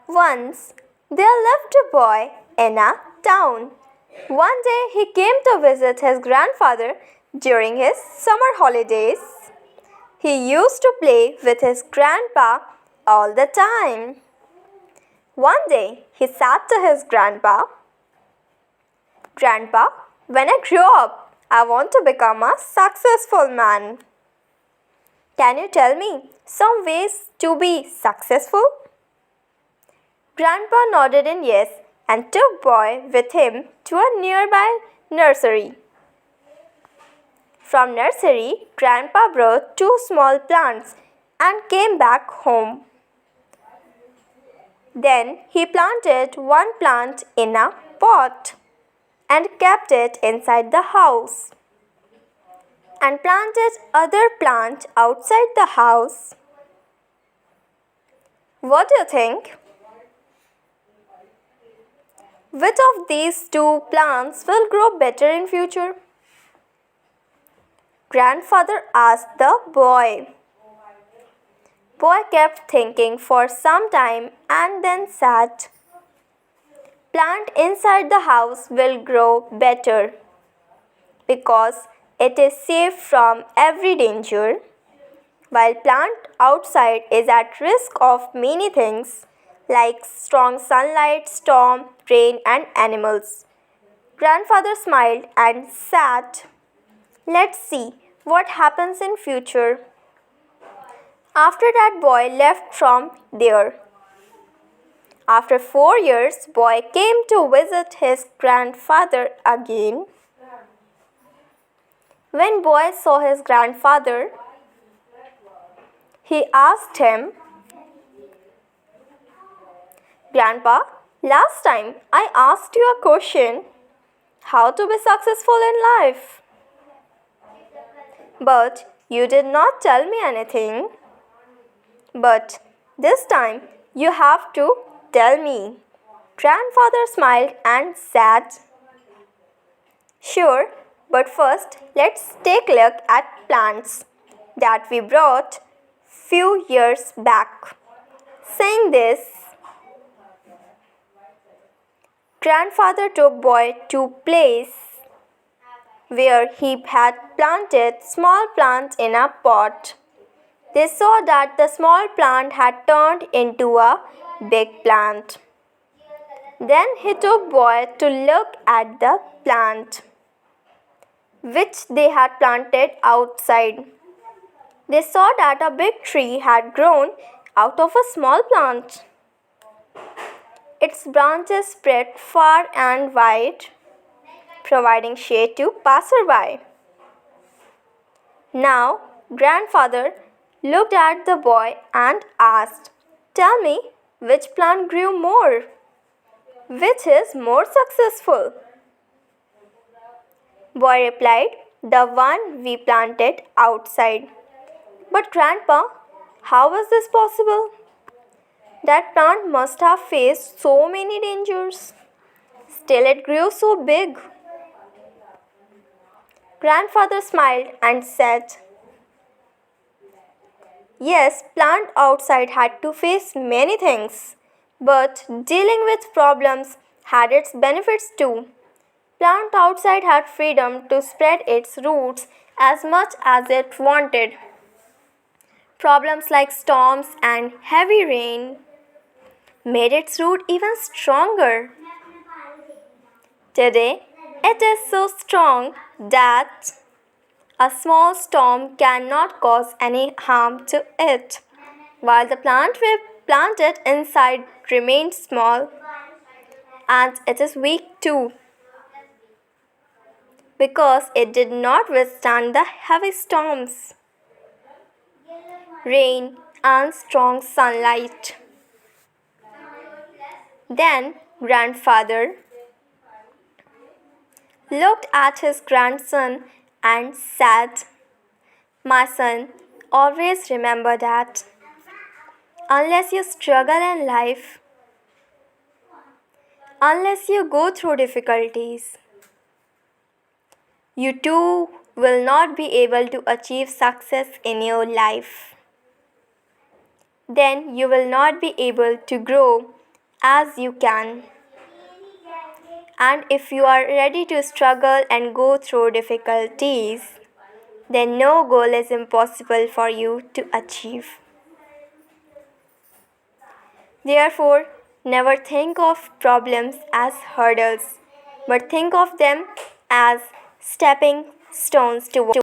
Once there lived a boy in a town. One day he came to visit his grandfather during his summer holidays. He used to play with his grandpa all the time. One day he said to his grandpa, "Grandpa, when I grow up, I want to become a successful man. Can you tell me some ways to be successful?" Grandpa nodded in yes and took boy with him to a nearby nursery. From nursery, Grandpa brought two small plants and came back home. Then he planted one plant in a pot and kept it inside the house and planted other plant outside the house. What do you think? Which of these two plants will grow better in future? Grandfather asked the boy. Boy kept thinking for some time and then said, "Plant inside the house will grow better because it is safe from every danger, while plant outside is at risk of many things like strong sunlight, storm, rain and animals." Grandfather smiled and said, "Let's see what happens in future." After that, boy left from there. After 4 years, boy came to visit his grandfather again. When boy saw his grandfather, he asked him, "Grandpa, last time I asked you a question, how to be successful in life. But you did not tell me anything. But this time you have to tell me." Grandfather smiled and said, "Sure, but first let's take a look at plants that we brought few years back." Saying this, Grandfather took boy to place where he had planted small plants in a pot. They saw that the small plant had turned into a big plant. Then he took boy to look at the plant which they had planted outside. They saw that a big tree had grown out of a small plant. Its branches spread far and wide, providing shade to passerby. Now, Grandfather looked at the boy and asked, "Tell me, which plant grew more? Which is more successful?" Boy replied, "The one we planted outside." "But Grandpa, how is this possible? That plant must have faced so many dangers. Still it grew so big." Grandfather smiled and said, "Yes, plant outside had to face many things, but dealing with problems had its benefits too. Plant outside had freedom to spread its roots as much as it wanted. Problems like storms and heavy rain made its root even stronger. Today, it is so strong that a small storm cannot cause any harm to it, while the plant we planted inside remains small and it is weak too, because it did not withstand the heavy storms, rain, and strong sunlight." Then Grandfather looked at his grandson and said, "My son, always remember that unless you struggle in life, unless you go through difficulties, you too will not be able to achieve success in your life. Then you will not be able to grow as you can. And if you are ready to struggle and go through difficulties, then no goal is impossible for you to achieve. Therefore, never think of problems as hurdles, but think of them as stepping stones toward